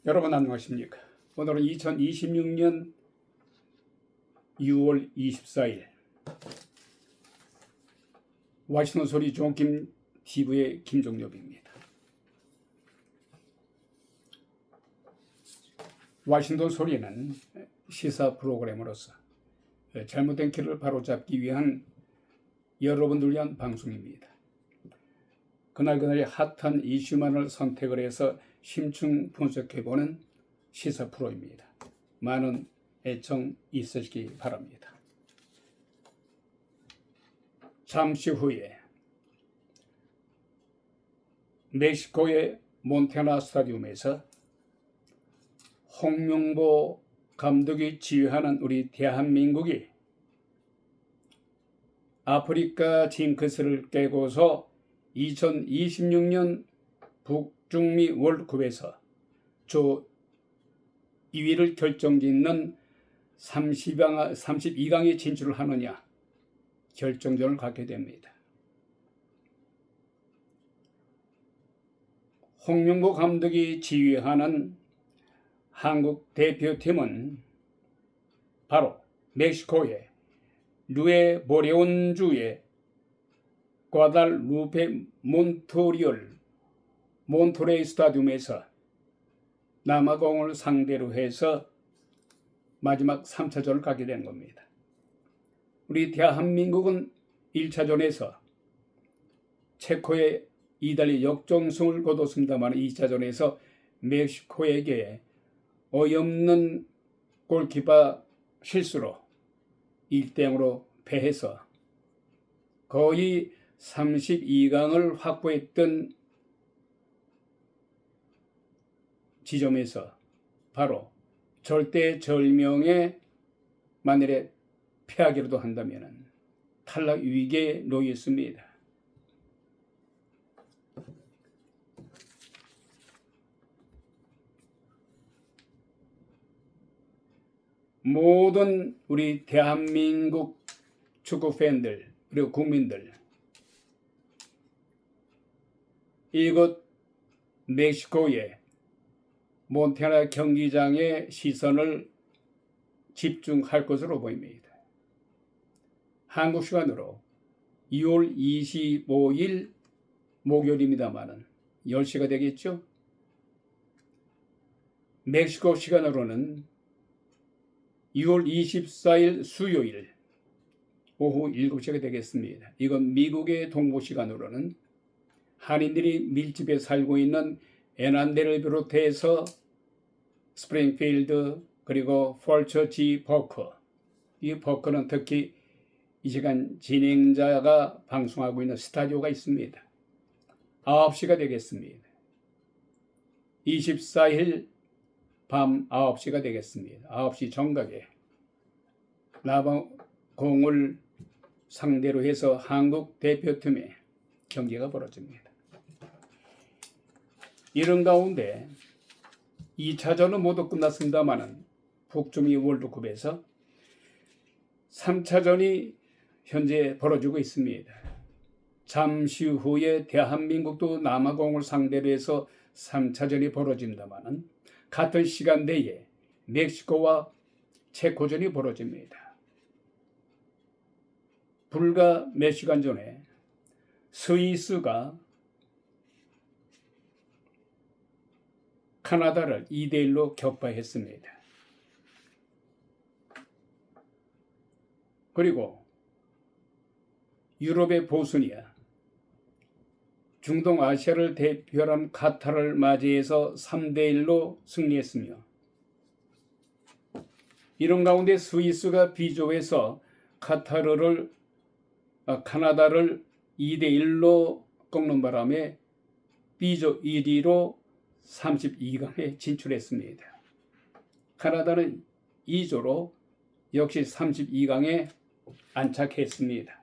여러분 안녕하십니까? 오늘은 2026년 6월 24일 와시노 소리 종김 TV의 김종엽입니다. 와싱턴 소리는 시사 프로그램으로서 잘못된 길을 바로잡기 위한 여러분들 위한 방송입니다. 그날그날의 핫한 이슈만을 선택을 해서 심층 분석해보는 시사 프로입니다. 많은 애청 있으시기 바랍니다. 잠시 후에 멕시코의 몬테나 스타디움에서 홍명보 감독이 지휘하는 우리 대한민국이 아프리카 징크스를 깨고서 2026년 북중미 월드컵에서 조 2위를 결정짓는 32강에 진출을 하느냐 결정전을 갖게 됩니다. 홍명보 감독이 지휘하는 한국 대표팀은 바로 멕시코의 루에보레온주의 과달루페 몬토레이 스타디움에서 남아공을 상대로 해서 마지막 3차전을 가게 된 겁니다. 우리 대한민국은 1차전에서 체코의 이달리 역전승을 거뒀습니다만 2차전에서 멕시코에게 어이없는 골키퍼 실수로 1대0으로 패해서 거의 32강을 확보했던 지점에서 바로 절대절명의 만일에 패하기라도 한다면 탈락 위기에 놓였습니다. 모든 우리 대한민국 축구 팬들 그리고 국민들, 이곳 멕시코의 몬테나 경기장에 시선을 집중할 것으로 보입니다. 한국 시간으로 2월 25일 목요일입니다만은 10시가 되겠죠? 멕시코 시간으로는 2월 24일 수요일 오후 7시가 되겠습니다. 이건 미국의 동부 시간으로는 한인들이 밀집해 살고 있는 애난데를 비롯해서 스프링필드 그리고 폴처지 버커, 이 버커는 특히 이 시간 진행자가 방송하고 있는 스타디오가 있습니다. 9시가 되겠습니다. 24일 밤 9시가 되겠습니다. 9시 정각에 남아공을 상대로 해서 한국 대표팀의 경기가 벌어집니다. 이런 가운데 2차전은 모두 끝났습니다만 북중미 월드컵에서 3차전이 현재 벌어지고 있습니다. 잠시 후에 대한민국도 남아공을 상대로 해서 3차전이 벌어집니다만 같은 시간대에 멕시코와 체코전이 벌어집니다. 불과 몇 시간 전에 스위스가 카나다를 2대1로 격파했습니다. 그리고 유럽의 보스니아, 중동아시아를 대표한 카타르를 맞이해서 3대1로 승리했으며 이런 가운데 스위스가 B조에서 카나다를 2대1로 꺾는 바람에 B조 1위로 32강에 진출했습니다. 카나다는 2조로 역시 32강에 안착했습니다.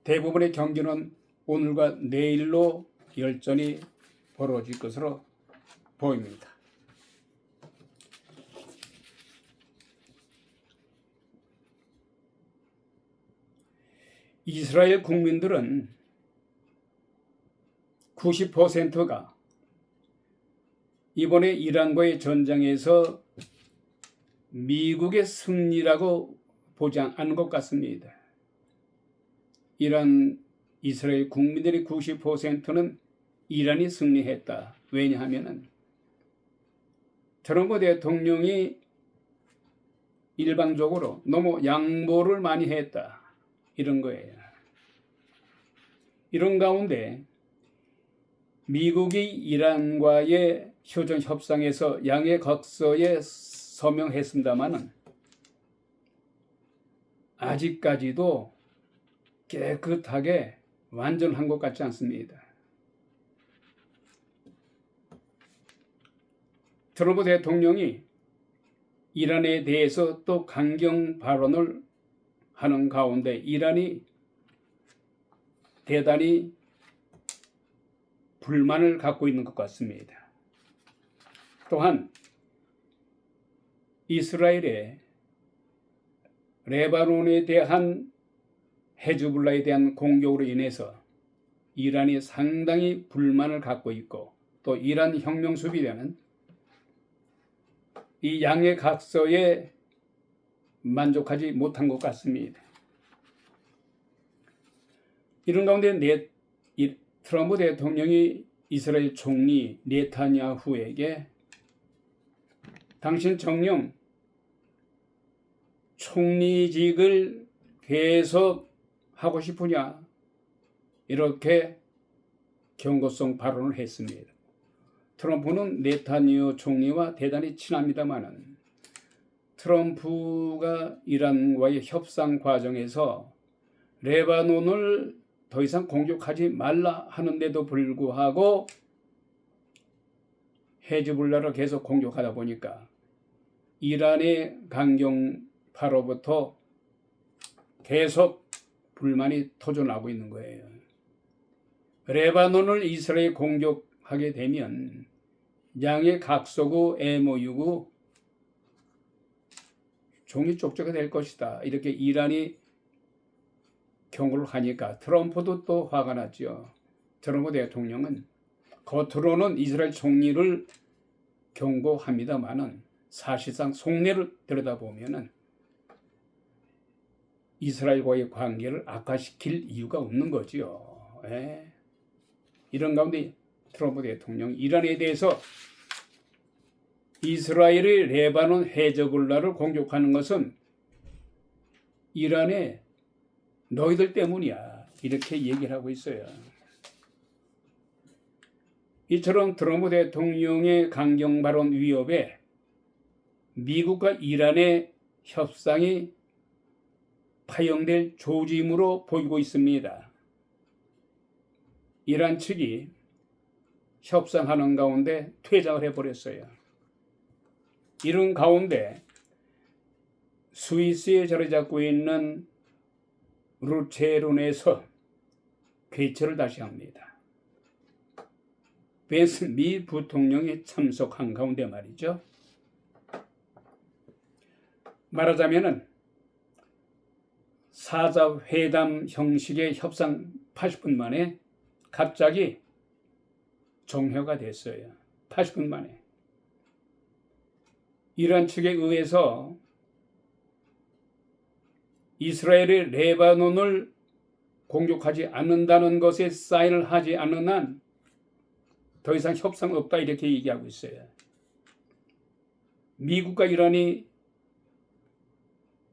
대부분의 경기는 오늘과 내일로 열전이 벌어질 것으로 보입니다. 이스라엘 국민들은 90%가 이번에 이란과의 전쟁에서 미국의 승리라고 보지 않는 것 같습니다. 이스라엘 국민들의 90%는 이란이 승리했다. 왜냐하면 트럼프 대통령이 일방적으로 너무 양보를 많이 했다. 이런 거예요. 이런 가운데 미국이 이란과의 휴전 협상에서 양해 각서에 서명했습니다마는 아직까지도 깨끗하게 완전한 것 같지 않습니다. 트럼프 대통령이 이란에 대해서 또 강경 발언을 하는 가운데 이란이 대단히 불만을 갖고 있는 것 같습니다. 또한 이스라엘의 레바논에 대한 헤즈볼라에 대한 공격으로 인해서 이란이 상당히 불만을 갖고 있고 또 이란 혁명 수비대는 이 양해 각서에 만족하지 못한 것 같습니다. 이런 가운데 트럼프 대통령이 이스라엘 총리 네타냐후에게 당신 정녕 총리직을 계속 하고 싶으냐 이렇게 경고성 발언을 했습니다. 트럼프는 네타냐후 총리와 대단히 친합니다마는 트럼프가 이란과의 협상 과정에서 레바논을 더 이상 공격하지 말라 하는데도 불구하고 헤즈볼라를 계속 공격하다 보니까 이란의 강경파로부터 계속 불만이 터져나오고 있는 거예요. 레바논을 이스라엘이 공격하게 되면 양의 각서고 MOU고 종이 쪽지가 될 것이다. 이렇게 이란이 경고를 하니까 트럼프도 또 화가 났죠. 트럼프 대통령은 겉으로는 이스라엘 총리를 경고합니다마는 사실상 속내를 들여다보면은 이스라엘과의 관계를 악화시킬 이유가 없는 거지요. 이런 가운데 트럼프 대통령이 이란에 대해서 이스라엘의 레바논 헤즈볼라를 공격하는 것은 이란의 너희들 때문이야. 이렇게 얘기를 하고 있어요. 이처럼 트럼프 대통령의 강경 발언 위협에 미국과 이란의 협상이 파행될 조짐으로 보이고 있습니다. 이란 측이 협상하는 가운데 퇴장을 해버렸어요. 이런 가운데 스위스에 자리 잡고 있는 루체론에서 개최를 다시 합니다. 벤스 미 부통령이 참석한 가운데 말이죠. 말하자면은 사자회담 형식의 협상 80분 만에 갑자기 종료가 됐어요. 80분 만에. 이란 측에 의해서 이스라엘의 레바논을 공격하지 않는다는 것에 사인을 하지 않는 한 더 이상 협상 없다 이렇게 얘기하고 있어요. 미국과 이란이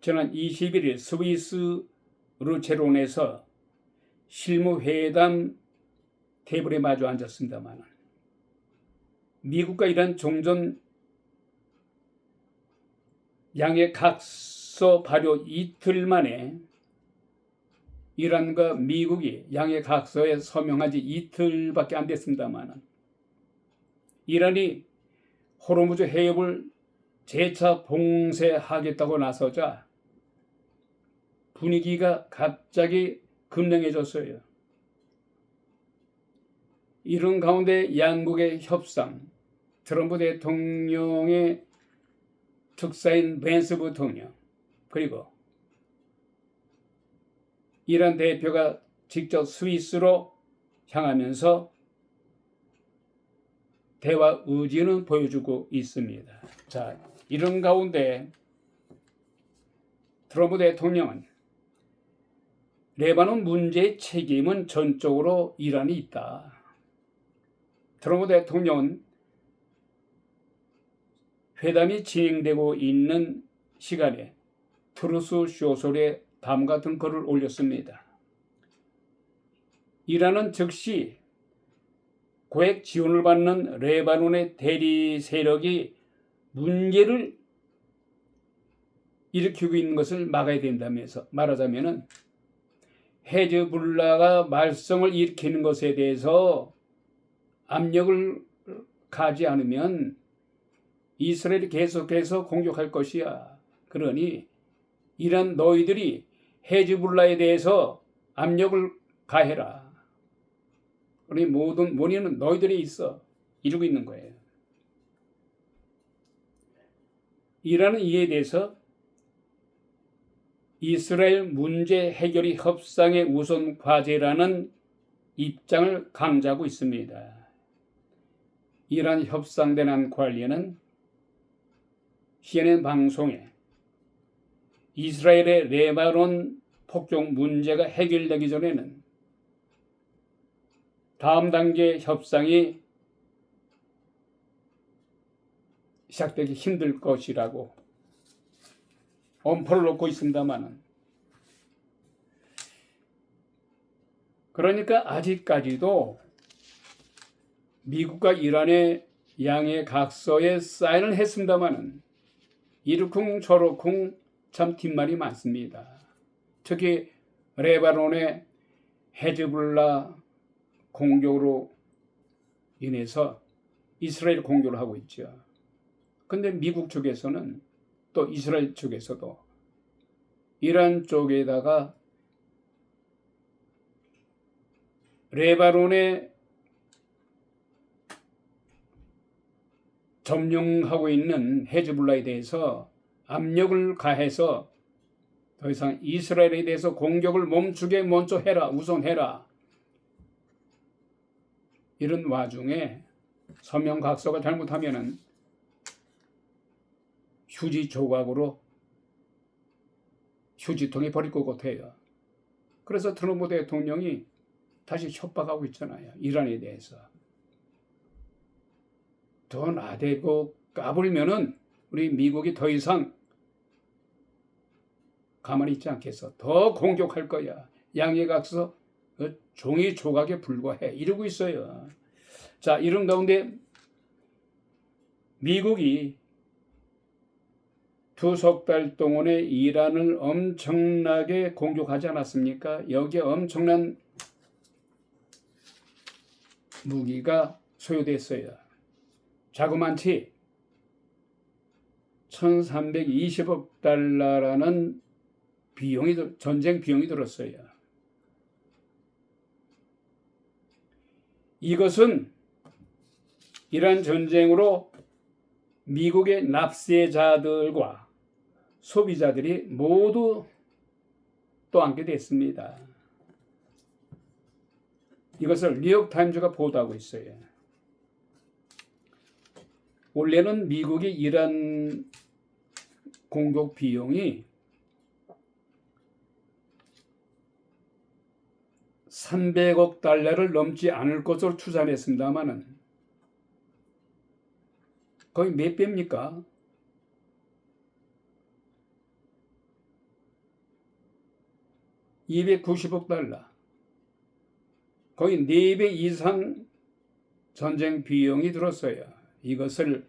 지난 21일 스위스 루체론에서 실무회담 테이블에 마주 앉았습니다만 미국과 이란 종전 양의 각서 발효 이틀 만에 이란과 미국이 양의 각서에 서명한 지 이틀밖에 안 됐습니다만 이란이 호르무즈 해협을 재차 봉쇄하겠다고 나서자 분위기가 갑자기 급냉해졌어요. 이런 가운데 양국의 협상, 트럼프 대통령의 특사인 벤스 부통령, 그리고 이란 대표가 직접 스위스로 향하면서 대화 의지는 보여주고 있습니다. 자, 이런 가운데 트럼프 대통령은 레바논 문제의 책임은 전적으로 이란이 있다. 트럼프 대통령은 회담이 진행되고 있는 시간에 트루스 소셜에 다음 같은 글을 올렸습니다. 이란은 즉시 고액 지원을 받는 레바논의 대리 세력이 문제를 일으키고 있는 것을 막아야 된다면서 말하자면은 헤즈볼라가 말썽을 일으키는 것에 대해서 압력을 가지 않으면 이스라엘이 계속해서 공격할 것이야. 그러니 이란 너희들이 헤즈볼라에 대해서 압력을 가해라. 우리 모든 원인은 너희들이 있어. 이루고 있는 거예요. 이란은 이에 대해서 이스라엘 문제 해결이 협상의 우선 과제라는 입장을 강조하고 있습니다. 이란 협상대란 관리는 CNN 방송에 이스라엘의 레바논 폭격 문제가 해결되기 전에는 다음 단계 협상이 시작되기 힘들 것이라고 엄포를 놓고 있습니다만은, 그러니까 아직까지도 미국과 이란의 양해 각서에 사인을 했습니다만은 이러쿵 저러쿵 참 뒷말이 많습니다. 특히 레바논의 헤즈볼라 공격으로 인해서 이스라엘 공격을 하고 있죠. 근데 미국 쪽에서는 또 이스라엘 쪽에서도 이란 쪽에다가 레바논에 점령하고 있는 헤즈볼라에 대해서 압력을 가해서 더 이상 이스라엘에 대해서 공격을 멈추게 먼저 해라, 우선해라. 이런 와중에 서명각서가 잘못하면은 휴지 조각으로 휴지통에 버릴 것 같아요. 그래서 트럼프 대통령이 다시 협박하고 있잖아요. 이란에 대해서. 더 나대고 까불면은 우리 미국이 더 이상 가만히 있지 않겠어. 더 공격할 거야. 양해각서 종이 조각에 불과해. 이러고 있어요. 자, 이런 가운데 미국이 석 달 동안에 이란을 엄청나게 공격하지 않았습니까? 여기에 엄청난 무기가 소요됐어요. 자그만치 1320억 달러라는 전쟁 비용이 들었어요. 이것은 이란 전쟁으로 미국의 납세자들과 소비자들이 모두 떠안게 됐습니다. 이것을 뉴욕타임즈가 보도하고 있어요. 원래는 미국이 이란 공격 비용이 300억 달러를 넘지 않을 것으로 추산했습니다만은 거의 몇 배입니까? 290억 달러. 거의 4배 이상 전쟁 비용이 들었어요. 이것을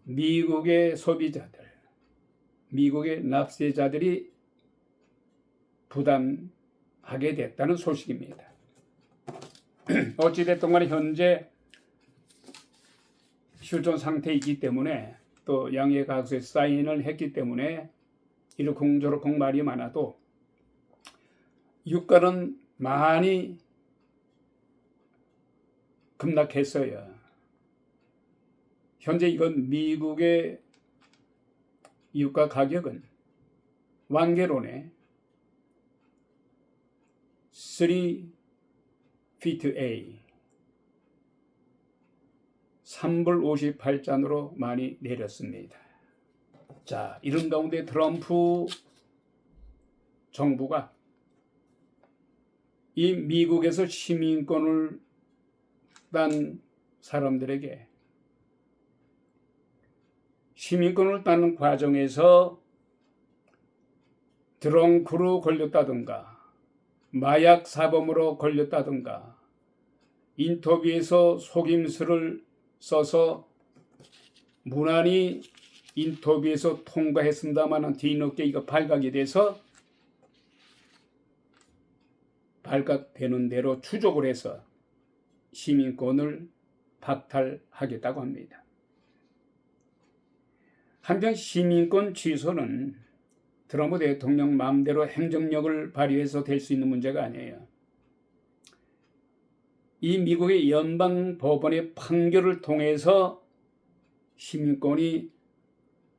미국의 소비자들, 미국의 납세자들이 부담하게 됐다는 소식입니다. 어찌됐든 간에 현재 휴전 상태에 있기 때문에 또 양해각서에 사인을 했기 때문에 이러쿵저러쿵 말이 많아도 유가는 많이 급락했어요. 현재 이건 미국의 유가 가격은 완개론에 3 feet A 3불 58잔으로 많이 내렸습니다. 자, 이런 가운데 트럼프 정부가 이 미국에서 시민권을 딴 사람들에게 시민권을 따는 과정에서 드렁크로 걸렸다든가 마약 사범으로 걸렸다든가 인터뷰에서 속임수를 써서 무난히 인터뷰에서 통과했습니다마는 뒤늦게 이거 발각이 돼서 발각되는 대로 추적을 해서 시민권을 박탈하겠다고 합니다. 한편 시민권 취소는 트럼프 대통령 마음대로 행정력을 발휘해서 될 수 있는 문제가 아니에요. 이 미국의 연방 법원의 판결을 통해서 시민권이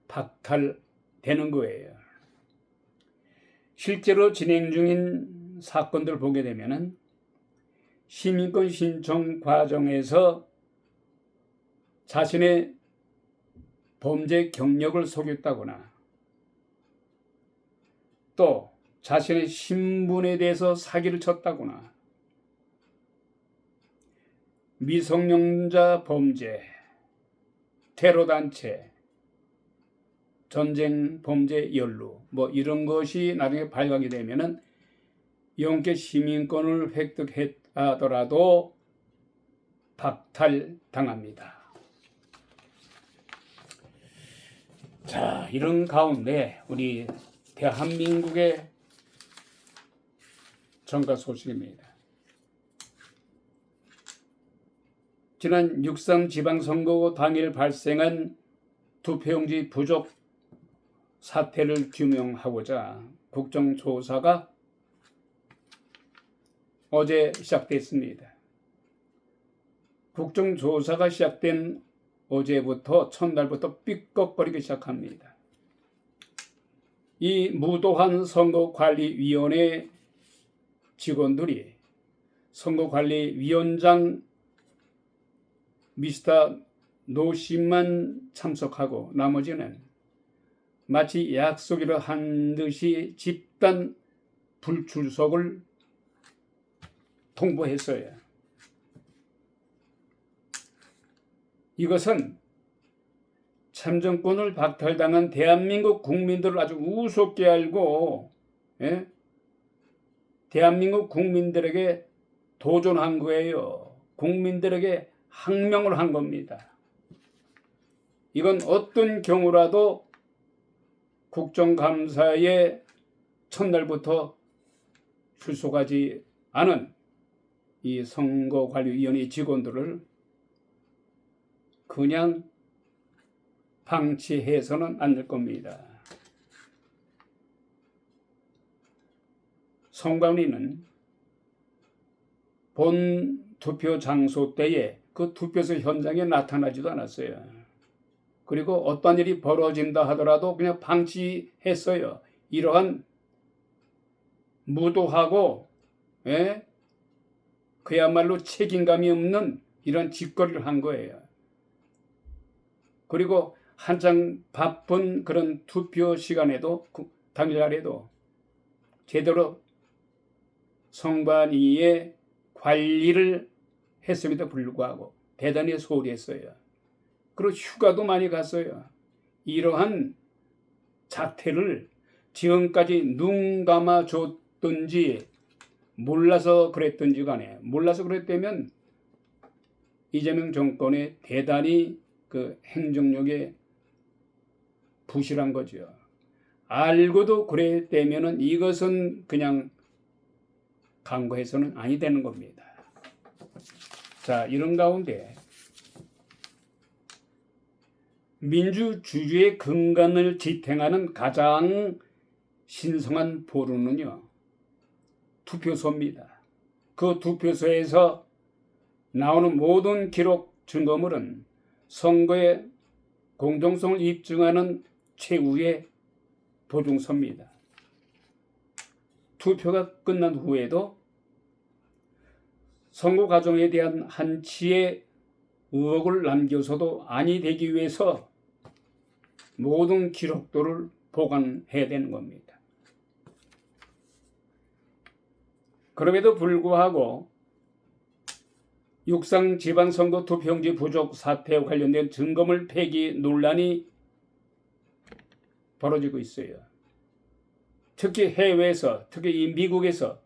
박탈되는 거예요. 실제로 진행 중인 사건들 보게 되면은 시민권 신청 과정에서 자신의 범죄 경력을 속였다거나 또 자신의 신분에 대해서 사기를 쳤다거나 미성년자 범죄, 테러단체, 전쟁 범죄 연루 뭐 이런 것이 나중에 발각이 되면은 영계 시민권을 획득하더라도 박탈당합니다. 자, 이런 가운데 우리 대한민국의 정가 소식입니다. 지난 6.3 지방선거 당일 발생한 투표용지 부족 사태를 규명하고자 국정조사가 어제 시작됐습니다. 국정조사가 시작된 어제부터 첫날부터 삐걱거리기 시작합니다. 이 무도한 선거관리위원회 직원들이 선거관리위원장 미스터 노씨만 참석하고 나머지는 마치 약속이라 한 듯이 집단 불출석을 통보했어요. 이것은 참정권을 박탈당한 대한민국 국민들을 아주 우습게 알고 대한민국 국민들에게 도전한 거예요. 국민들에게 항명을 한 겁니다. 이건 어떤 경우라도 국정감사에 첫날부터 출석하지 않은 이 선거관리위원회 직원들을 그냥 방치해서는 안 될 겁니다. 선관위는 본 투표 장소 때에 그 투표소 현장에 나타나지도 않았어요. 그리고 어떤 일이 벌어진다 하더라도 그냥 방치했어요. 이러한 무도하고 그야말로 책임감이 없는 이런 짓거리를 한 거예요. 그리고 한창 바쁜 그런 투표 시간에도 당일날에도 제대로 선관위의 관리를 했음에도 불구하고 대단히 소홀히 했어요. 그리고 휴가도 많이 갔어요. 이러한 자태를 지금까지 눈 감아줬든지 몰라서 그랬든지 간에 몰라서 그랬다면 이재명 정권의 대단히 그 행정력에 부실한 거죠. 알고도 그랬다면은 이것은 그냥 간과해서는 아니 되는 겁니다. 자, 이런 가운데 민주주의의 근간을 지탱하는 가장 신성한 보루는요, 투표소입니다. 그 투표소에서 나오는 모든 기록 증거물은 선거의 공정성을 입증하는 최후의 보증서입니다. 투표가 끝난 후에도 선거 과정에 대한 한치의 의혹을 남겨서도 아니 되기 위해서 모든 기록들을 보관해야 되는 겁니다. 그럼에도 불구하고 육상 지방선거 투표용지 부족 사태와 관련된 증거물 폐기 논란이 벌어지고 있어요. 특히 해외에서, 특히 이 미국에서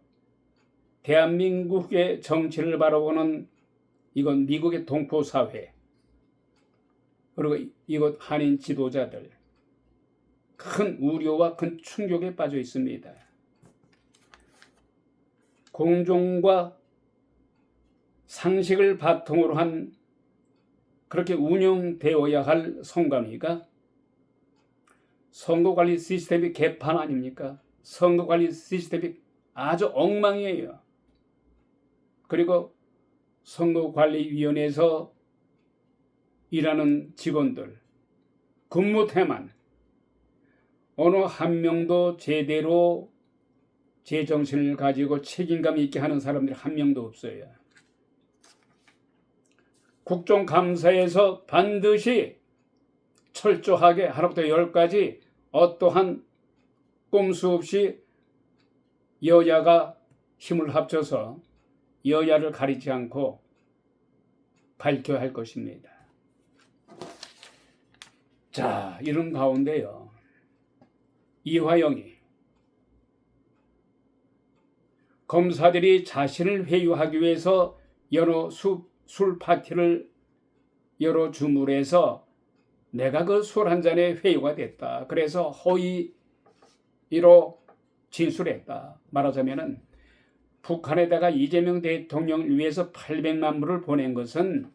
대한민국의 정치를 바라보는 이건 미국의 동포사회, 그리고 이곳 한인 지도자들 큰 우려와 큰 충격에 빠져 있습니다. 공정과 상식을 바탕으로 한 그렇게 운영되어야 할 선관위가 선거관리 시스템이 개판 아닙니까? 선거관리 시스템이 아주 엉망이에요. 그리고 선거관리위원회에서 일하는 직원들, 근무태만 어느 한 명도 제대로 제정신을 가지고 책임감 있게 하는 사람들이 한 명도 없어요. 국정감사에서 반드시 철저하게 하나부터 10까지 어떠한 꼼수 없이 여야가 힘을 합쳐서 여야를 가리지 않고 밝혀야 할 것입니다. 자, 이런 가운데요, 이화영이 검사들이 자신을 회유하기 위해서 여러 술 파티를 여러 주물해서 내가 그 술 한 잔에 회유가 됐다. 그래서 허위로 진술했다. 말하자면은 북한에다가 이재명 대통령을 위해서 800만 불을 보낸 것은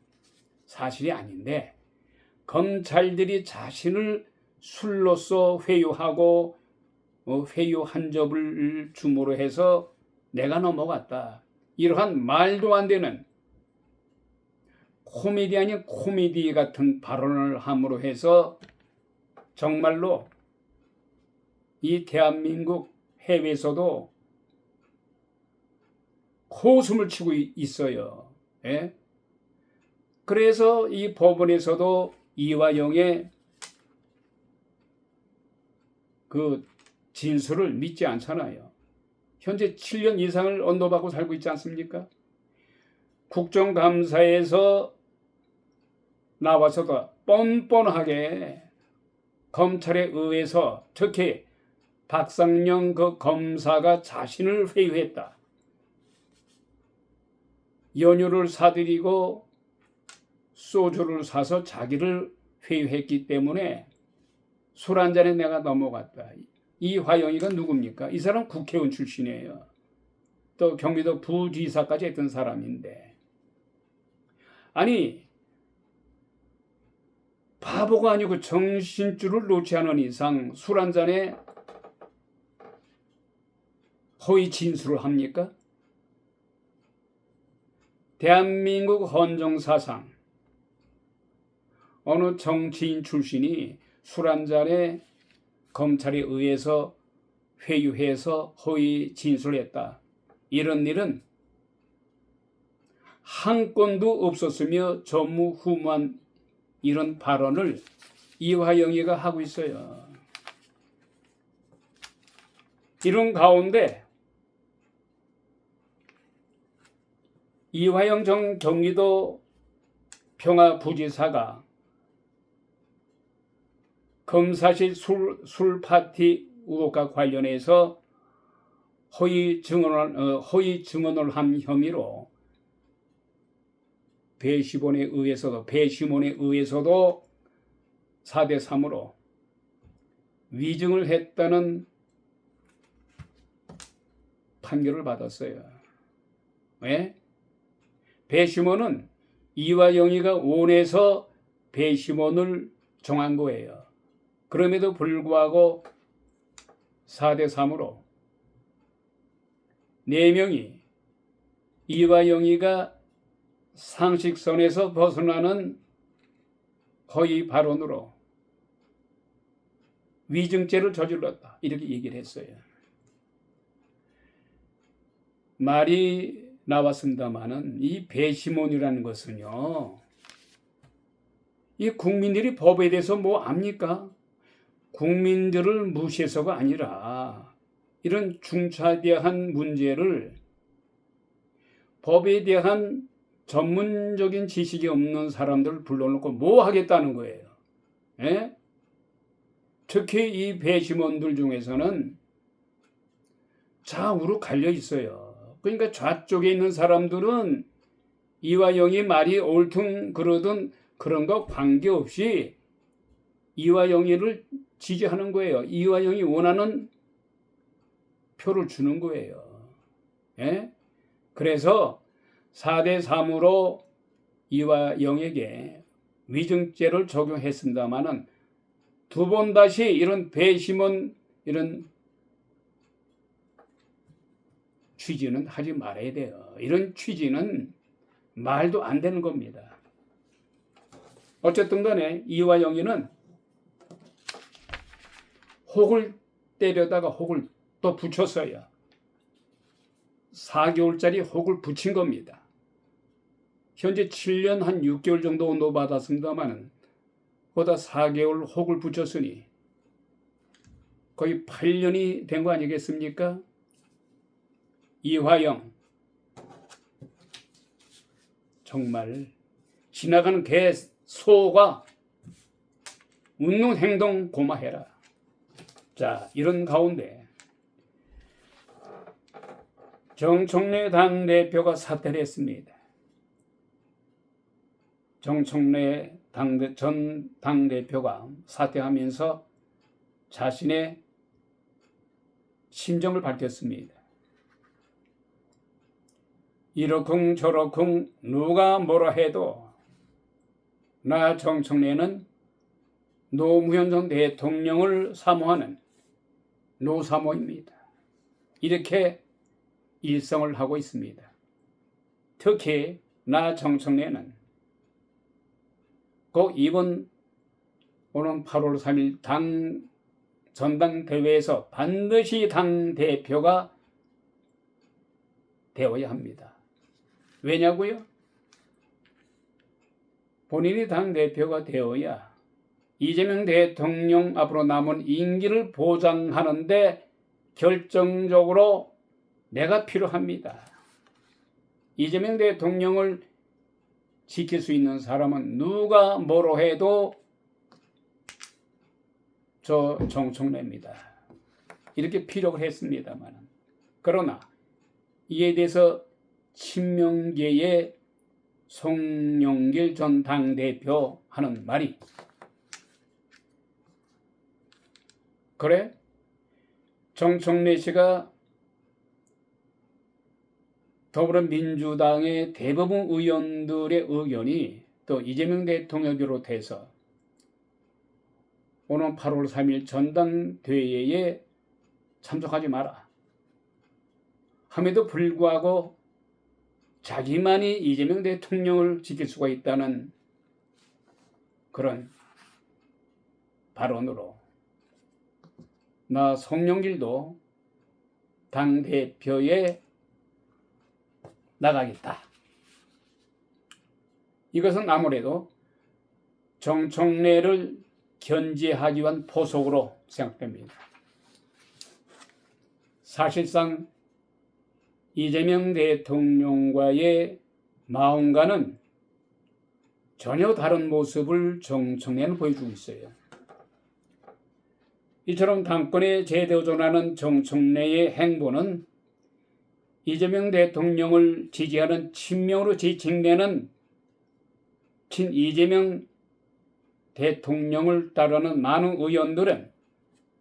사실이 아닌데 검찰들이 자신을 술로서 회유하고 회유 한 접을 주모로 해서 내가 넘어갔다. 이러한 말도 안 되는 코미디 아닌 코미디 같은 발언을 함으로 해서 정말로 이 대한민국 해외에서도 코웃음을 치고 있어요. 예? 그래서 이 법원에서도 이화영의 그 진술을 믿지 않잖아요. 현재 7년 이상을 언도받고 살고 있지 않습니까? 국정감사에서 나와서도 뻔뻔하게 검찰에 의해서 특히 박상영 그 검사가 자신을 회유했다. 연유를 사들이고 소주를 사서 자기를 회유했기 때문에 술 한 잔에 내가 넘어갔다. 이화영이가 누굽니까? 이 사람 국회의원 출신이에요. 또 경기도 부지사까지 했던 사람인데, 아니 바보가 아니고 정신줄을 놓지 않은 이상 술 한 잔에 허위 진술을 합니까? 대한민국 헌정사상 어느 정치인 출신이 술 한 잔에 검찰에 의해서 회유해서 허위 진술했다. 이런 일은 한 건도 없었으며 전무후무한 이런 발언을 이화영이가 하고 있어요. 이런 가운데 이화영 전 경기도 평화부지사가 검사실 술 파티 의혹과 관련해서 허위 증언을 한 혐의로 배심원에 의해서도 4대3으로 위증을 했다는 판결을 받았어요. 왜? 배심원은 이화영이가 원해서 배심원을 정한 거예요. 그럼에도 불구하고 4대3으로 4명이 이화영이가 상식선에서 벗어나는 허위 발언으로 위증죄를 저질렀다. 이렇게 얘기를 했어요. 말이 나왔습니다마는 이 배심원이라는 것은요, 이 국민들이 법에 대해서 뭐 압니까? 국민들을 무시해서가 아니라 이런 중차대한 문제를 법에 대한 전문적인 지식이 없는 사람들을 불러놓고 뭐 하겠다는 거예요. 예? 특히 이 배심원들 중에서는 좌우로 갈려 있어요. 그러니까 좌쪽에 있는 사람들은 이와 영이 말이 옳든 그러든 그런 거 관계없이 이와 영이를 지지하는 거예요. 이와 영이 원하는 표를 주는 거예요. 예? 그래서 4대 3으로 이와 영에게 위증죄를 적용했습니다마는 두 번 다시 이런 배심원 이런 취지는 하지 말아야 돼요. 이런 취지는 말도 안 되는 겁니다. 어쨌든 간에 이와 영이는 혹을 때려다가 혹을 또 붙였어요. 4개월짜리 혹을 붙인 겁니다. 현재 7년 한 6개월 정도 온도 받았습니다만 보다 4개월 혹을 붙였으니 거의 8년이 된 거 아니겠습니까? 이화영 정말 지나가는 개 소가 웃는 행동 고마해라. 자, 이런 가운데 정청래 당대표가 사퇴를 했습니다. 정청래 전 당대표가 사퇴하면서 자신의 심정을 밝혔습니다. 이러쿵 저러쿵 누가 뭐라 해도 나 정청래는 노무현 전 대통령을 사모하는 노사모입니다. 이렇게 일성을 하고 있습니다. 특히 나 정청래는 꼭 이번 오는 8월 3일 전당대회에서 반드시 당대표가 되어야 합니다. 왜냐고요? 본인이 당대표가 되어야 이재명 대통령 앞으로 남은 임기를 보장하는데 결정적으로 내가 필요합니다. 이재명 대통령을 지킬 수 있는 사람은 누가 뭐로 해도 저 정청래입니다. 이렇게 피력을 했습니다만, 그러나 이에 대해서 친명계의 송영길 전 당대표 하는 말이 그래? 정청래 씨가 더불어민주당의 대부분 의원들의 의견이 또 이재명 대통령 비롯해서 오는 8월 3일 전당대회에 참석하지 마라 함에도 불구하고 자기만이 이재명 대통령을 지킬 수가 있다는 그런 발언으로 나 송영길도 당대표에 나가겠다. 이것은 아무래도 정청래를 견제하기 위한 포석으로 생각됩니다. 사실상 이재명 대통령과의 마음과는 전혀 다른 모습을 정청래는 보여주고 있어요. 이처럼 당권에 재도전하는 정청래의 행보는 이재명 대통령을 지지하는 친명으로 지칭되는 친이재명 대통령을 따르는 많은 의원들은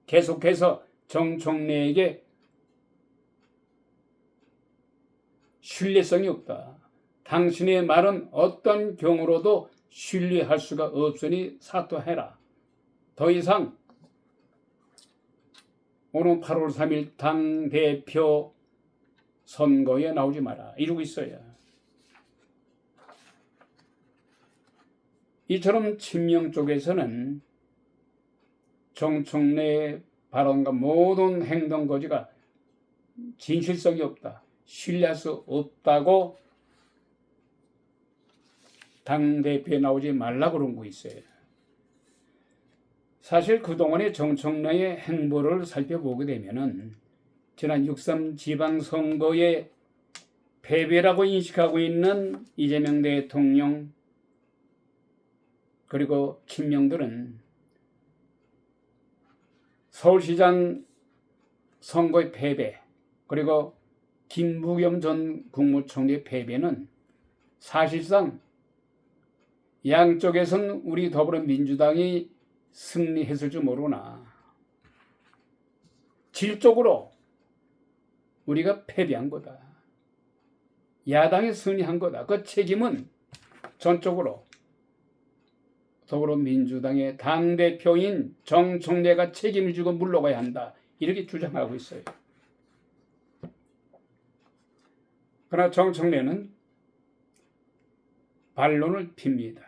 계속해서 정청래에게 신뢰성이 없다. 당신의 말은 어떤 경우로도 신뢰할 수가 없으니 사퇴해라. 더 이상 오는 8월 3일 당대표 선거에 나오지 마라. 이러고 있어요. 이처럼 친명 쪽에서는 정청래의 발언과 모든 행동 거지가 진실성이 없다. 신뢰할 수 없다고 당대표에 나오지 말라 그런 거 있어요. 사실 그동안의 정청래의 행보를 살펴보게 되면은 지난 6.3 지방선거의 패배라고 인식하고 있는 이재명 대통령 그리고 친명들은 서울시장 선거의 패배 그리고 김부겸 전 국무총리의 패배는 사실상 양쪽에선 우리 더불어민주당이 승리했을 줄 모르나 질적으로 우리가 패배한 거다. 야당이 승리한 거다. 그 책임은 전적으로 더불어민주당의 당대표인 정청래가 책임을 지고 물러가야 한다. 이렇게 주장하고 있어요. 그러나 정청래는 반론을 핍니다.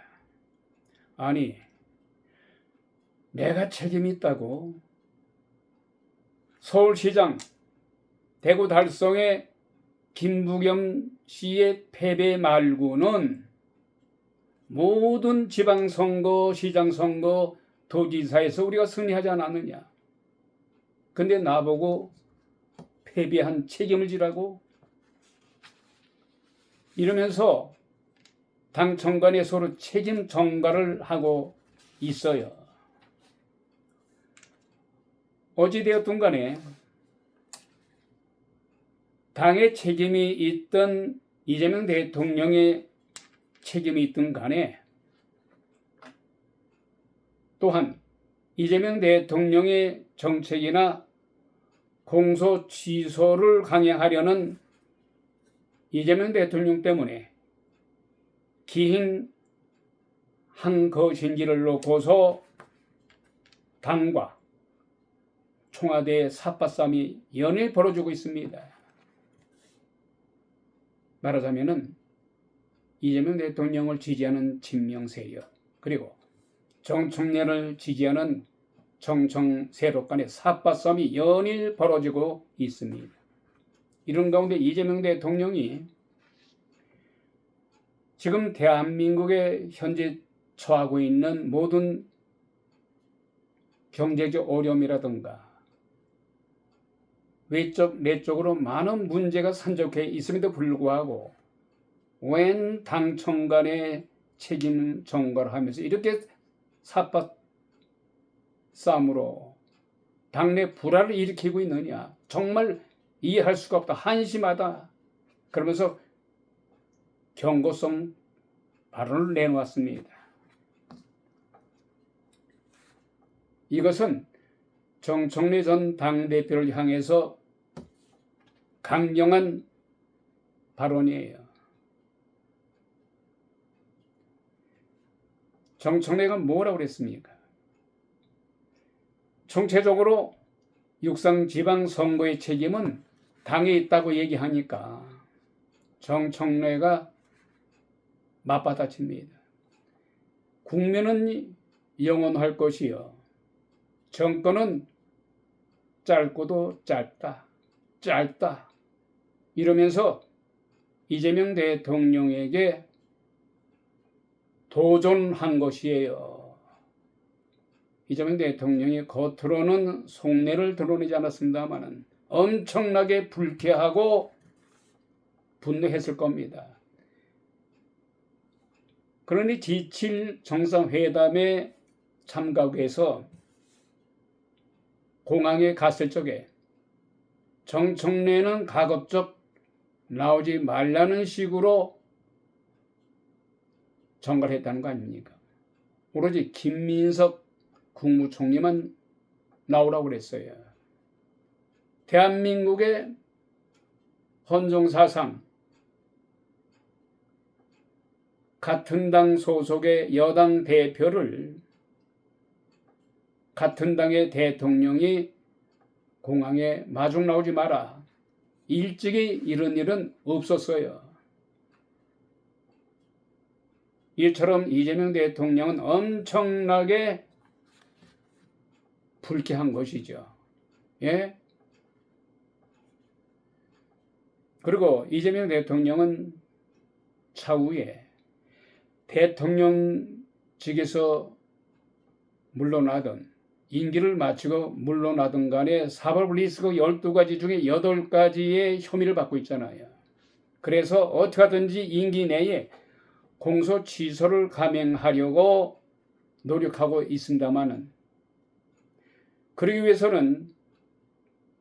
아니, 내가 책임이 있다고? 서울시장 대구 달성의 김부겸 씨의 패배 말고는 모든 지방선거, 시장선거, 도지사에서 우리가 승리하지 않았느냐. 근데 나보고 패배한 책임을 지라고? 이러면서 당청 간에 서로 책임 전가를 하고 있어요. 어찌되었든 간에 당의 책임이 있던 이재명 대통령의 책임이 있든 간에 또한 이재명 대통령의 정책이나 공소 취소를 강행하려는 이재명 대통령 때문에 기행한 것인지를 놓고서 당과 청와대의 삿바싸움이 연일 벌어지고 있습니다. 말하자면은 이재명 대통령을 지지하는 친명 세력 그리고 정청래를 지지하는 정청 세력 간의 삿바싸움이 연일 벌어지고 있습니다. 이런 가운데 이재명 대통령이 지금 대한민국에 현재 처하고 있는 모든 경제적 어려움이라든가 외적 내적으로 많은 문제가 산적해 있음에도 불구하고 웬 당청 간의 책임 전가를 하면서 이렇게 삿바싸움으로 당내 불화를 일으키고 있느냐. 정말 이해할 수가 없다. 한심하다. 그러면서 경고성 발언을 내놓았습니다. 이것은 정청래 전 당대표를 향해서 강경한 발언이에요. 정청래가 뭐라고 그랬습니까? 총체적으로 육상지방선거의 책임은 당에 있다고 얘기하니까 정청래가 맞받아칩니다. 국민은 영원할 것이요. 정권은 짧고도 짧다. 이러면서 이재명 대통령에게 도전한 것이에요. 이재명 대통령이 겉으로는 속내를 드러내지 않았습니다만 엄청나게 불쾌하고 분노했을 겁니다. 그러니 G7 정상회담에 참가하기 위해서 공항에 갔을 적에 정청래는 가급적 나오지 말라는 식으로 전가를 했다는 거 아닙니까? 오로지 김민석 국무총리만 나오라고 그랬어요. 대한민국의 헌정사상 같은 당 소속의 여당 대표를 같은 당의 대통령이 공항에 마중 나오지 마라. 일찍이 이런 일은 없었어요. 이처럼 이재명 대통령은 엄청나게 불쾌한 것이죠. 예? 그리고 이재명 대통령은 차후에 대통령직에서 물러나든 임기를 마치고 물러나든 간에 사법 리스크 12가지 중에 8가지의 혐의를 받고 있잖아요. 그래서 어떻게 하든지 임기 내에 공소 취소를 감행하려고 노력하고 있습니다마는 그러기 위해서는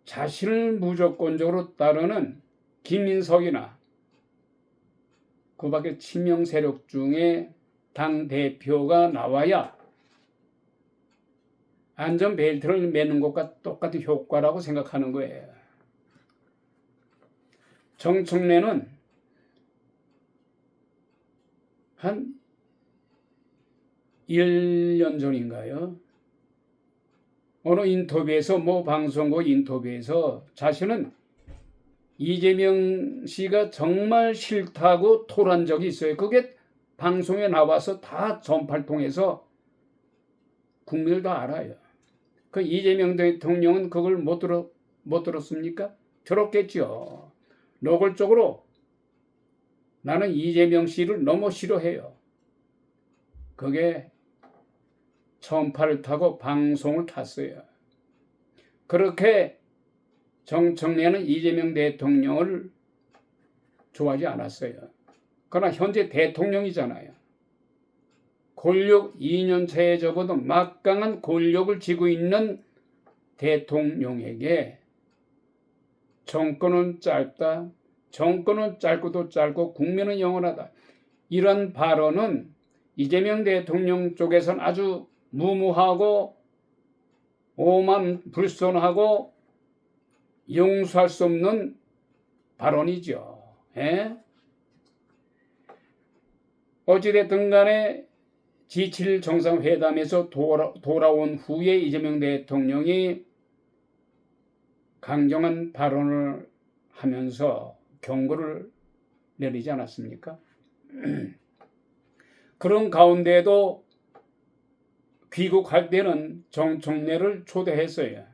자신을 무조건적으로 따르는 김민석이나 그 밖에 친명 세력 중에 당대표가 나와야 안전벨트를 매는 것과 똑같은 효과라고 생각하는 거예요. 정청래는 한 1년 전인가요? 어느 인터뷰에서 방송국 인터뷰에서 자신은 이재명 씨가 정말 싫다고 토로한 적이 있어요. 그게 방송에 나와서 다 전파를 통해서 국민들 다 알아요. 그 이재명 대통령은 그걸 못 들었습니까? 들었겠죠. 노골적으로 나는 이재명 씨를 너무 싫어해요. 그게 전파를 타고 방송을 탔어요. 그렇게 정청래는 이재명 대통령을 좋아하지 않았어요. 그러나 현재 대통령이잖아요. 권력 2년 차에 접어도 막강한 권력을 쥐고 있는 대통령에게 정권은 짧다. 정권은 짧고도 짧고 국민은 영원하다. 이런 발언은 이재명 대통령 쪽에서는 아주 무모하고 오만불손하고 용서할 수 없는 발언이죠. 어찌됐든 간에 G7 정상회담에서 돌아온 후에 이재명 대통령이 강경한 발언을 하면서 경고를 내리지 않았습니까? 그런 가운데도 귀국할 때는 정청래를 초대했어요.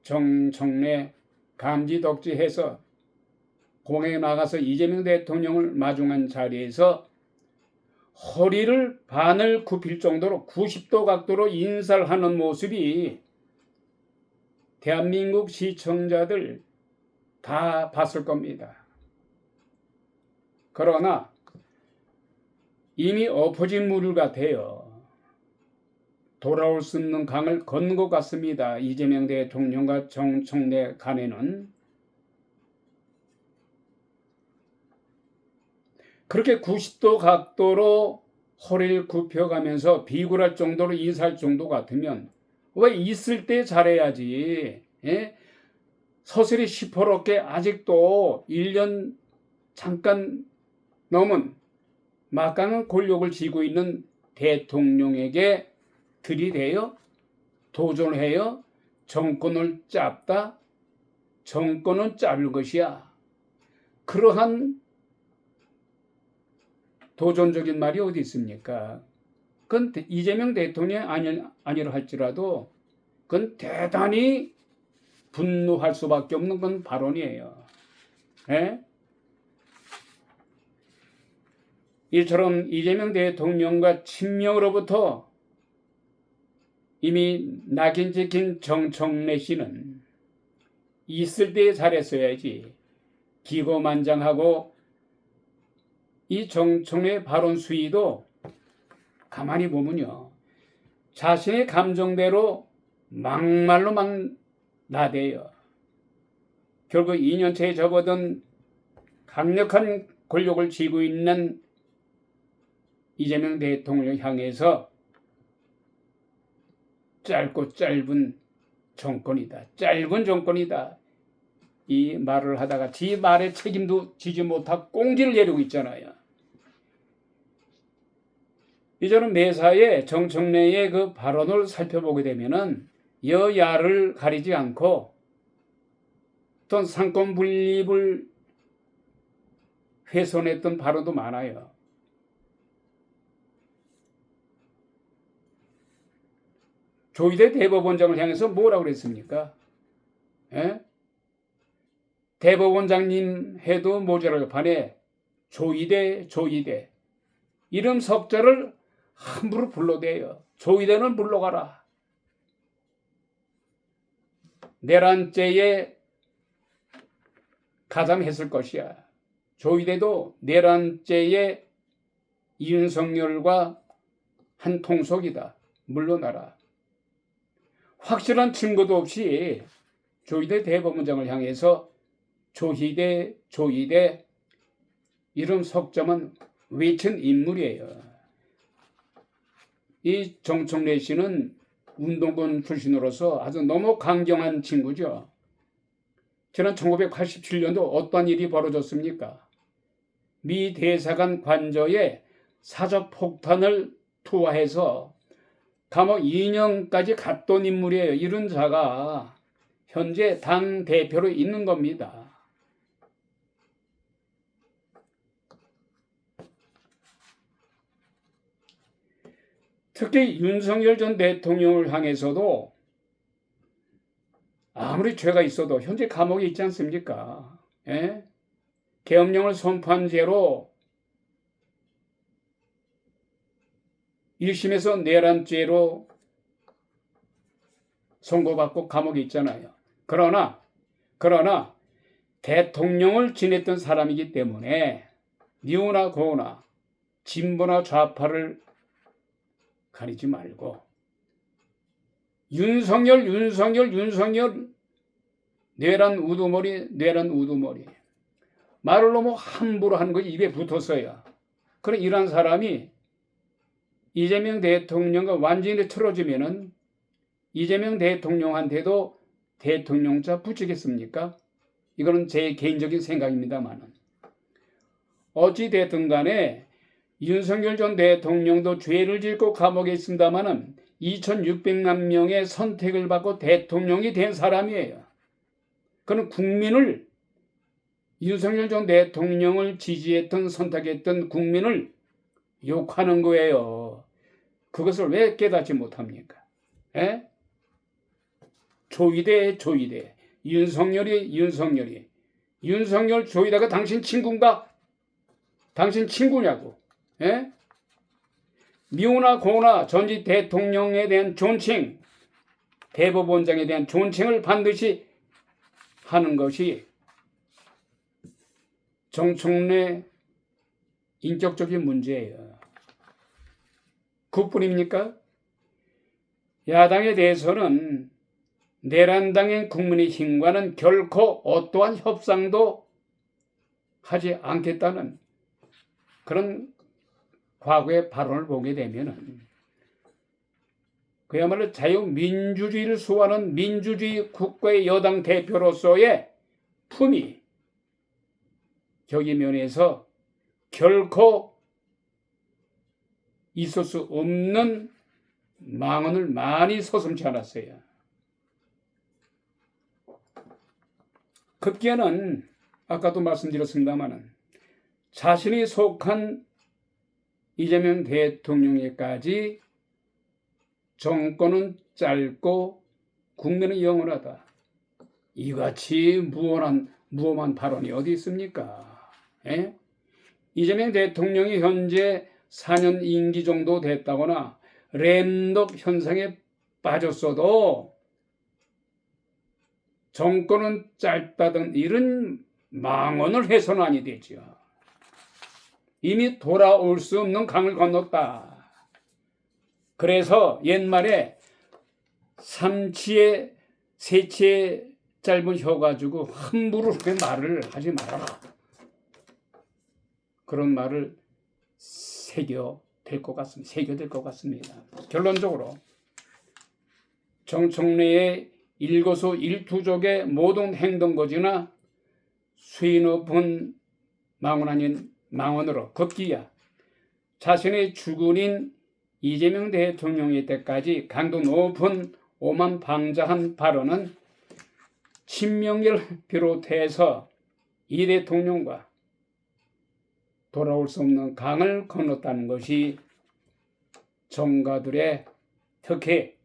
정청래 감지덕지해서 공항에 나가서 이재명 대통령을 마중한 자리에서 허리를 반을 굽힐 정도로 90도 각도로 인사를 하는 모습이 대한민국 시청자들 다 봤을 겁니다. 그러나 이미 엎어진 물 같아요. 돌아올 수 없는 강을 건넌 것 같습니다. 이재명 대통령과 정청래 간에는. 그렇게 90도 각도로 허리를 굽혀가면서 비굴할 정도로 인사할 정도 같으면 왜 있을 때 잘해야지. 서슬이 시퍼렇게 아직도 1년 잠깐 넘은 막강한 권력을 쥐고 있는 대통령에게 들이대요? 도전해요? 정권을 짭다? 정권은 짤 것이야. 그러한 도전적인 말이 어디 있습니까? 그건 이재명 대통령이 아니라 할지라도 그건 대단히 분노할 수밖에 없는 건 발언이에요. 이처럼 이재명 대통령과 친명으로부터 이미 낙인 찍힌 정청래 씨는 있을 때 잘했어야지. 기고만장하고 이 정청래 발언 수위도 가만히 보면요. 자신의 감정대로 막말로 막 나대요. 결국 2년째에 접어든 강력한 권력을 쥐고 있는 이재명 대통령을 향해서 짧고 짧은 정권이다. 짧은 정권이다. 이 말을 하다가 지 말에 책임도 지지 못하고 꽁지를 내리고 있잖아요. 이제는 매사에 정청래의 그 발언을 살펴보게 되면은 여야를 가리지 않고 어떤 상권 분립을 훼손했던 발언도 많아요. 조희대 대법원장을 향해서 뭐라고 그랬습니까? 대법원장님 해도 모자랄 판에 조희대 이름 석자를 함부로 불러대요. 조이대는 물러가라. 내란죄에 가담했을 것이야. 조이대도 내란죄에 이윤석열과 한 통속이다. 물러나라. 확실한 증거도 없이 조이대 대법원장을 향해서 조이대 이름 석자만 외친 인물이에요. 이 정청래 씨는 운동권 출신으로서 아주 너무 강경한 친구죠. 지난 1987년도 어떠한 일이 벌어졌습니까? 미 대사관 관저에 사적 폭탄을 투하해서 감옥 2년까지 갔던 인물이에요. 이런 자가 현재 당 대표로 있는 겁니다. 특히 윤석열 전 대통령을 향해서도 아무리 죄가 있어도 현재 감옥에 있지 않습니까? 예? 계엄령을 선포한 죄로 1심에서 내란죄로 선고받고 감옥에 있잖아요. 그러나 대통령을 지냈던 사람이기 때문에 니오나 고나 진보나 좌파를 가리지 말고 윤석열 뇌란 우두머리 말을 너무 함부로 하는 거 입에 붙었어요. 그래 이런 사람이 이재명 대통령과 완전히 틀어지면은 이재명 대통령한테도 대통령자 붙이겠습니까? 이거는 제 개인적인 생각입니다만은 어찌 됐든 간에 윤석열 전 대통령도 죄를 짓고 감옥에 있습니다만은 2,600만 명의 선택을 받고 대통령이 된 사람이에요. 그는 국민을 윤석열 전 대통령을 지지했던 선택했던 국민을 욕하는 거예요. 그것을 왜 깨닫지 못합니까? 에? 조이대 윤석열 조이대가 당신 친구인가? 당신 친구냐고? 에? 미우나 고나 전직 대통령에 대한 존칭, 대법원장에 대한 존칭을 반드시 하는 것이 정청래 인격적인 문제예요. 그뿐입니까? 야당에 대해서는 내란당인 국민의힘과는 결코 어떠한 협상도 하지 않겠다는 그런 과거의 발언을 보게 되면은 그야말로 자유민주주의를 수호하는 민주주의 국가의 여당 대표로서의 품위, 저기 면에서 결코 있을 수 없는 망언을 많이 서슴지 않았어요. 급기야는 아까도 말씀드렸습니다마는 자신이 속한 이재명 대통령에까지 정권은 짧고 국민은 영원하다. 이같이 무엄한 발언이 어디 있습니까? 에? 이재명 대통령이 현재 4년 임기 정도 됐다거나 램독 현상에 빠졌어도 정권은 짧다던 이런 망언을 해서는 아니 되죠. 이미 돌아올 수 없는 강을 건넜다. 그래서 옛말에 삼치에 세치에 짧은 혀 가지고 함부로 그렇게 말을 하지 말아라. 그런 말을 새겨될 것 같습니다. 결론적으로 정청래의 일거수 일투족의 모든 행동거지나 수위 높은 망언 아닌 망언으로 급기야 자신의 주군인 이재명 대통령의 때까지 강도 높은 오만방자한 발언은 친명계를 비롯해서 이 대통령과 돌아올 수 없는 강을 건넜다는 것이 정가들의 특히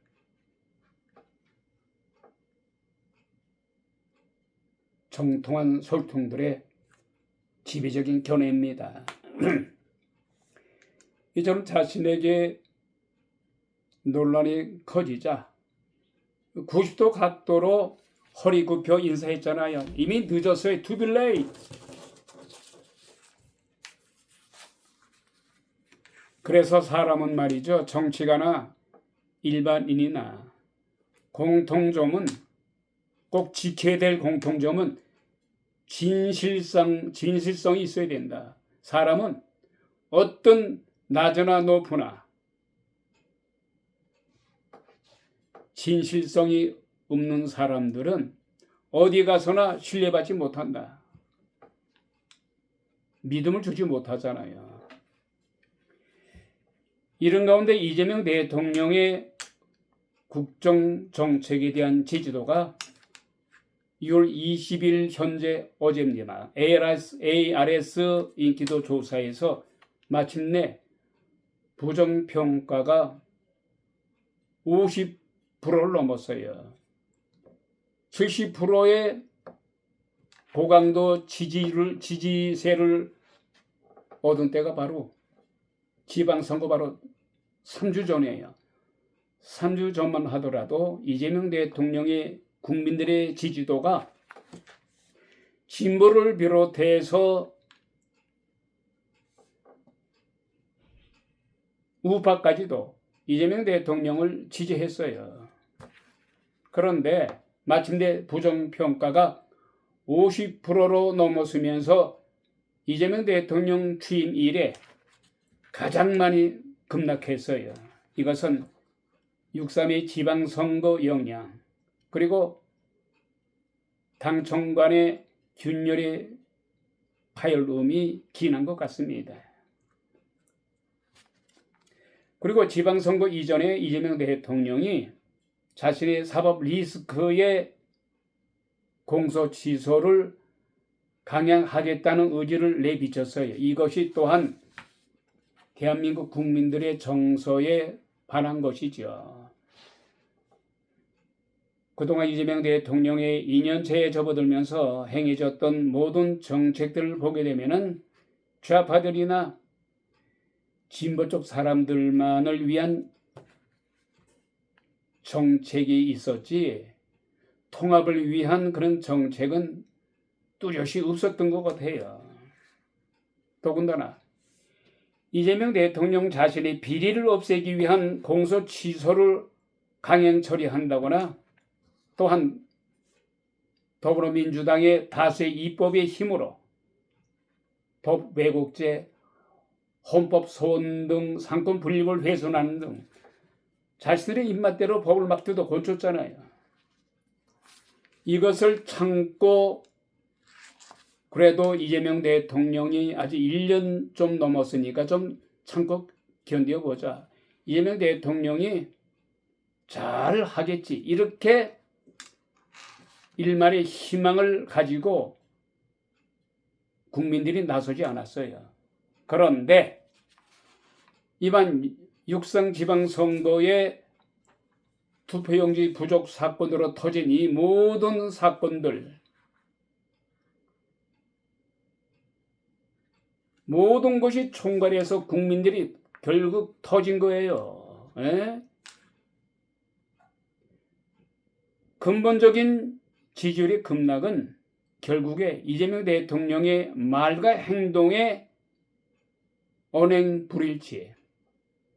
정통한 솔통들의 지배적인 견해입니다. 이처럼 자신에게 논란이 커지자 90도 각도로 허리 굽혀 인사했잖아요. 이미 늦었어요. Too late. 그래서 사람은 말이죠. 정치가나 일반인이나 공통점은 꼭 지켜야 될 공통점은 진실성이 있어야 된다. 사람은 어떤 낮으나 높으나 진실성이 없는 사람들은 어디 가서나 신뢰받지 못한다. 믿음을 주지 못하잖아요. 이런 가운데 이재명 대통령의 국정정책에 대한 지지도가 6월 20일 현재 어제입니다. ARS 인기도 조사에서 마침내 부정평가가 50%를 넘었어요. 70%의 고강도 지지세를 얻은 때가 바로 지방선거 바로 3주 전이에요. 3주 전만 하더라도 이재명 대통령의 국민들의 지지도가 진보를 비롯해서 우파까지도 이재명 대통령을 지지했어요. 그런데 마침내 부정평가가 50%로 넘어서면서 이재명 대통령 취임 이래 가장 많이 급락했어요. 이것은 6.3의 지방선거 영향 그리고 당청 간의 균열의 파열음이 기인한 것 같습니다. 그리고 지방선거 이전에 이재명 대통령이 자신의 사법 리스크의 공소 취소를 강행하겠다는 의지를 내비쳤어요. 이것이 또한 대한민국 국민들의 정서에 반한 것이죠. 그동안 이재명 대통령의 2년째에 접어들면서 행해졌던 모든 정책들을 보게 되면은 좌파들이나 진보 쪽 사람들만을 위한 정책이 있었지 통합을 위한 그런 정책은 뚜렷이 없었던 것 같아요. 더군다나 이재명 대통령 자신의 비리를 없애기 위한 공소 취소를 강행 처리한다거나 또한 더불어민주당의 다수의 입법의 힘으로 법 왜곡죄, 헌법 소원 등 상권 분립을 훼손하는 등 자신들의 입맛대로 법을 막 뜯어 고쳤잖아요. 이것을 참고 그래도 이재명 대통령이 아직 1년 좀 넘었으니까 좀 참고 견뎌보자. 이재명 대통령이 잘 하겠지. 이렇게 일말의 희망을 가지고 국민들이 나서지 않았어요. 그런데 이번 6상 지방선거의 투표용지 부족 사건으로 터진 이 모든 사건들 모든 것이 총괄해서 국민들이 결국 터진 거예요. 에? 근본적인 지지율의 급락은 결국에 이재명 대통령의 말과 행동의 언행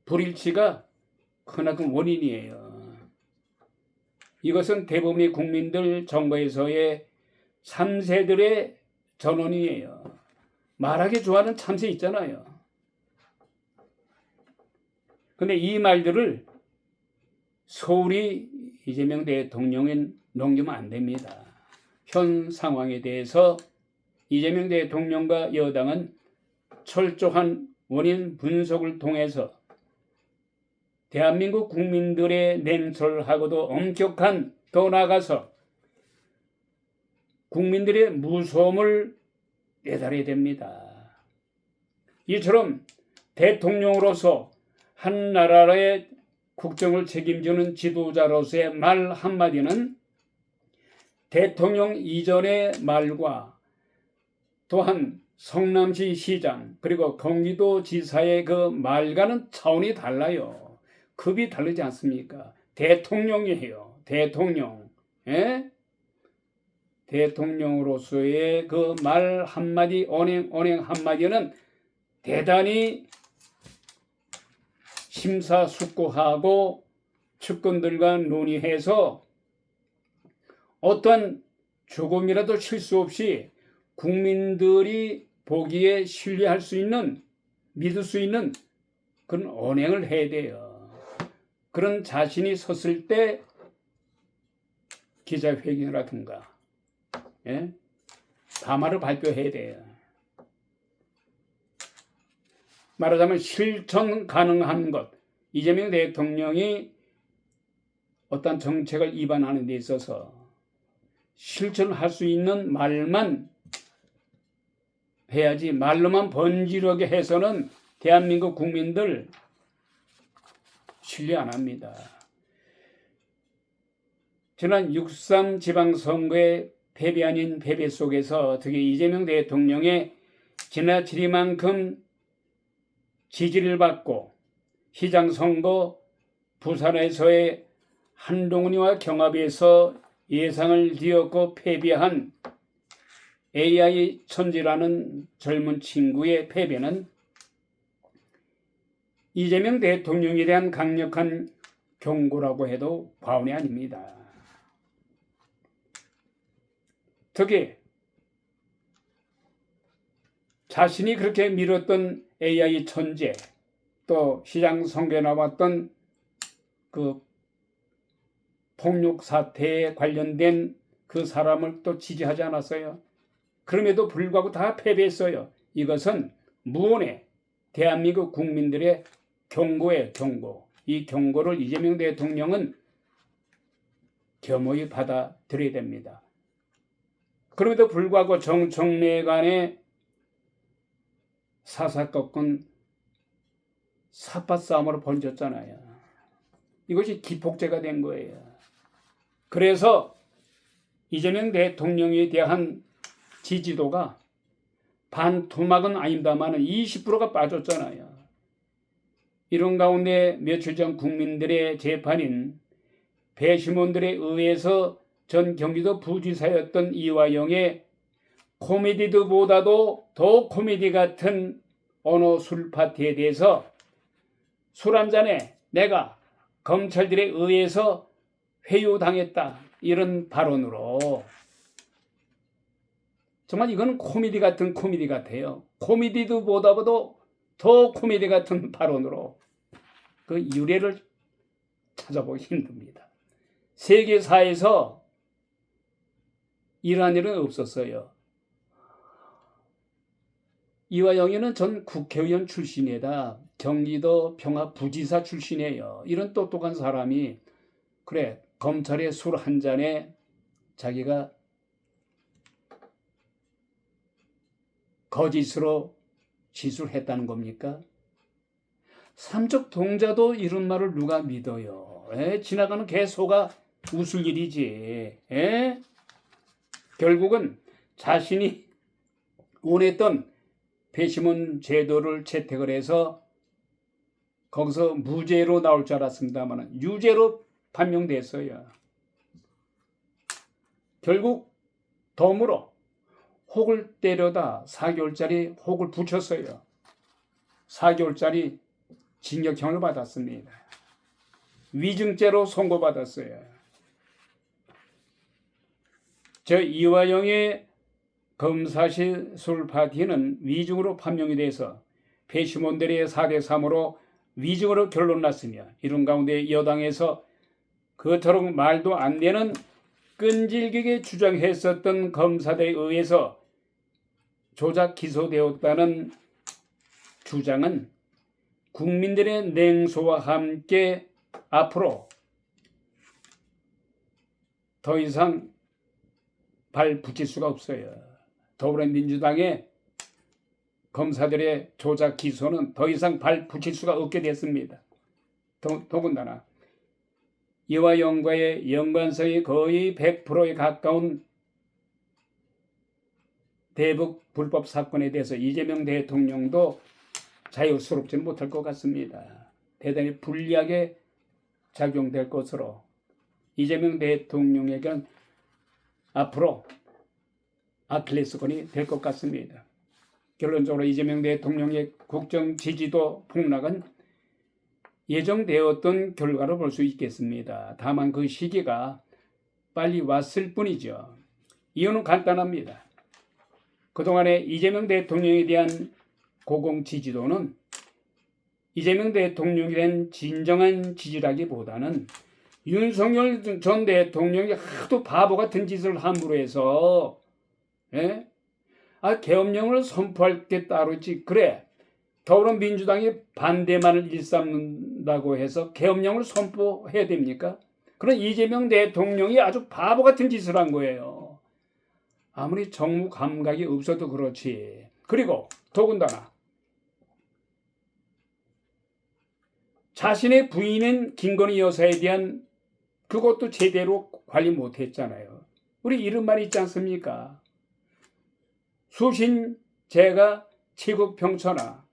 불일치가 크나큰 원인이에요. 이것은 대부분의 국민들 정부에서의 참새들의 전원이에요. 말하기 좋아하는 참새 있잖아요. 근데 이 말들을 소홀히 이재명 대통령은 넘기면 안 됩니다. 현 상황에 대해서 이재명 대통령과 여당은 철저한 원인 분석을 통해서 대한민국 국민들의 냉철하고도 엄격한 더 나아가서 국민들의 무서움을 깨달아야 됩니다. 이처럼 대통령으로서 한 나라의 국정을 책임지는 지도자로서의 말 한마디는 대통령 이전의 말과 또한 성남시 시장 그리고 경기도지사의 그 말과는 차원이 달라요. 급이 다르지 않습니까? 대통령이에요. 대통령. 예? 대통령으로서의 그 말 한마디, 언행 한마디는 대단히 심사숙고하고 측근들과 논의해서 어떤 조금이라도 실수 없이 국민들이 보기에 신뢰할 수 있는, 믿을 수 있는 그런 언행을 해야 돼요. 그런 자신이 섰을 때 기자회견이라든가 담화를 발표해야 돼요. 말하자면 실천 가능한 것. 이재명 대통령이 어떤 정책을 입안하는 데 있어서 실천할 수 있는 말만 해야지, 말로만 번지르게 해서는 대한민국 국민들 신뢰 안 합니다. 지난 6.3 지방선거의 패배 아닌 패배 속에서 특히 이재명 대통령의 지나치리만큼 지지를 받고 시장 선거 부산에서의 한동훈이와 경합에서 예상을 뒤엎고 패배한 AI 천재라는 젊은 친구의 패배는 이재명 대통령에 대한 강력한 경고라고 해도 과언이 아닙니다. 특히 자신이 그렇게 밀었던 AI 천재, 또 시장 선거에 나왔던 그 폭력 사태에 관련된 그 사람을 또 지지하지 않았어요. 그럼에도 불구하고 다 패배했어요. 이것은 무언의 대한민국 국민들의 경고예요, 경고. 이 경고를 이재명 대통령은 겸허히 받아들여야 됩니다. 그럼에도 불구하고 정청래 간의 사사건건 삿바싸움으로 번졌잖아요. 이것이 기폭제가 된 거예요. 그래서 이재명 대통령에 대한 지지도가 반토막은 아닙니다만 20%가 빠졌잖아요. 이런 가운데 며칠 전 국민들의 재판인 배심원들에 의해서 전 경기도 부지사였던 이화영의 코미디드보다도 더 코미디 같은 언어 술 파티에 대해서 술 한 잔에 내가 검찰들에 의해서 회유당했다, 이런 발언으로 정말 이거는 코미디 같은 코미디 같아요. 코미디드보다도 더 코미디 같은 발언으로 그 유래를 찾아보기 힘듭니다. 세계사에서 이러한 일은 없었어요. 이화영이는 전 국회의원 출신이다. 경기도 평화부지사 출신이에요. 이런 똑똑한 사람이 그래 검찰의 술 한 잔에 자기가 거짓으로 지술했다는 겁니까? 삼척 동자도 이런 말을 누가 믿어요? 지나가는 개소가 웃을 일이지. 결국은 자신이 원했던 배심원 제도를 채택을 해서 거기서 무죄로 나올 줄 알았습니다만 유죄로 판명됐어요. 결국 덤으로 혹을 때려다 4개월짜리 혹을 붙였어요. 4개월짜리 징역형을 받았습니다. 위증죄로 선고받았어요. 저 이화영의 검사실 술 파티는 위증으로 판명이 돼서 배심원들의 4대3으로 위증으로 결론났으며 이런 가운데 여당에서 그토록 말도 안 되는 끈질기게 주장했었던 검사들에 의해서 조작 기소되었다는 주장은 국민들의 냉소와 함께 앞으로 더 이상 발 붙일 수가 없어요. 더불어민주당의 검사들의 조작 기소는 더 이상 발 붙일 수가 없게 됐습니다. 더군다나 이화영과의 연관성이 거의 100%에 가까운 대북 불법 사건에 대해서 이재명 대통령도 자유스럽지는 못할 것 같습니다. 대단히 불리하게 작용될 것으로 이재명 대통령에게는 앞으로 아킬레스건이 될 것 같습니다. 결론적으로 이재명 대통령의 국정 지지도 폭락은 예정되었던 결과로 볼 수 있겠습니다. 다만 그 시기가 빨리 왔을 뿐이죠. 이유는 간단합니다. 그동안에 이재명 대통령에 대한 고공 지지도는 이재명 대통령에 대한 진정한 지지라기보다는 윤석열 전 대통령이 하도 바보 같은 짓을 함으로 해서 계엄령을 선포할 게 따로 있지. 그래, 더불어민주당이 반대만을 일삼는다고 해서 계엄령을 선포해야 됩니까? 그런 이재명 대통령이 아주 바보 같은 짓을 한 거예요. 아무리 정무 감각이 없어도 그렇지. 그리고 더군다나 자신의 부인인 김건희 여사에 대한 그것도 제대로 관리 못했잖아요. 우리 이런 말 있지 않습니까? 수신제가 치국평천하.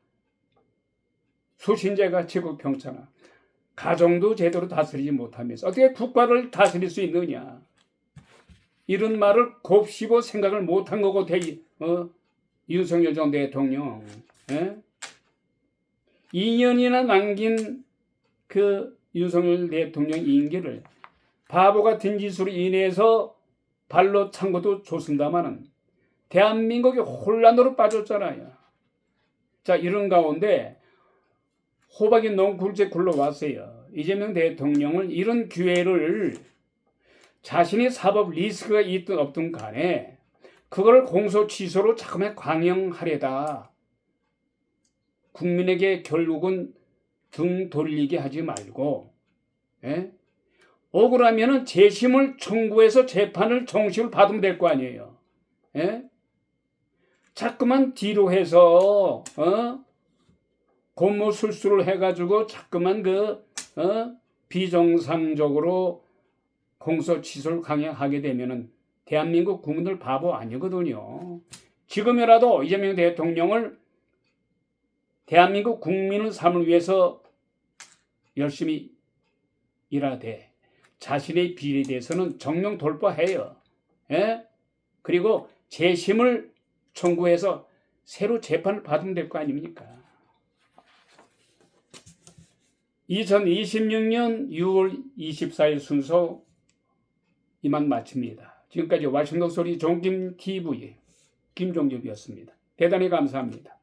수신제가 치국평천하. 가정도 제대로 다스리지 못하면서 어떻게 국가를 다스릴 수 있느냐. 이런 말을 곱씹어 생각을 못한 거고 윤석열 전 대통령. 2년이나 남긴 그 윤석열 대통령 임기를 바보 같은 짓으로 인해서 발로 찬 것도 좋습니다만은 대한민국이 혼란으로 빠졌잖아요. 자, 이런 가운데 호박이 너무 굵게 굴러왔어요. 이재명 대통령은 이런 기회를 자신의 사법 리스크가 있든 없든 간에 그걸 공소 취소로 자꾸만 강행하려다 국민에게 결국은 등 돌리게 하지 말고 억울하면은 재심을 청구해서 재판을 정식을 받으면 될 거 아니에요. 자꾸만 뒤로 해서 공모술수를 해가지고 자꾸만 비정상적으로 공소 취소를 강행하게 되면은 대한민국 국민들 바보 아니거든요. 지금이라도 이재명 대통령을 대한민국 국민의 삶을 위해서 열심히 일하되 자신의 비리에 대해서는 정면 돌파해요. 그리고 재심을 청구해서 새로 재판을 받으면 될 거 아닙니까? 2026년 6월 24일 순서 이만 마칩니다. 지금까지 와싱턴 소리 종김TV 김종엽이었습니다. 대단히 감사합니다.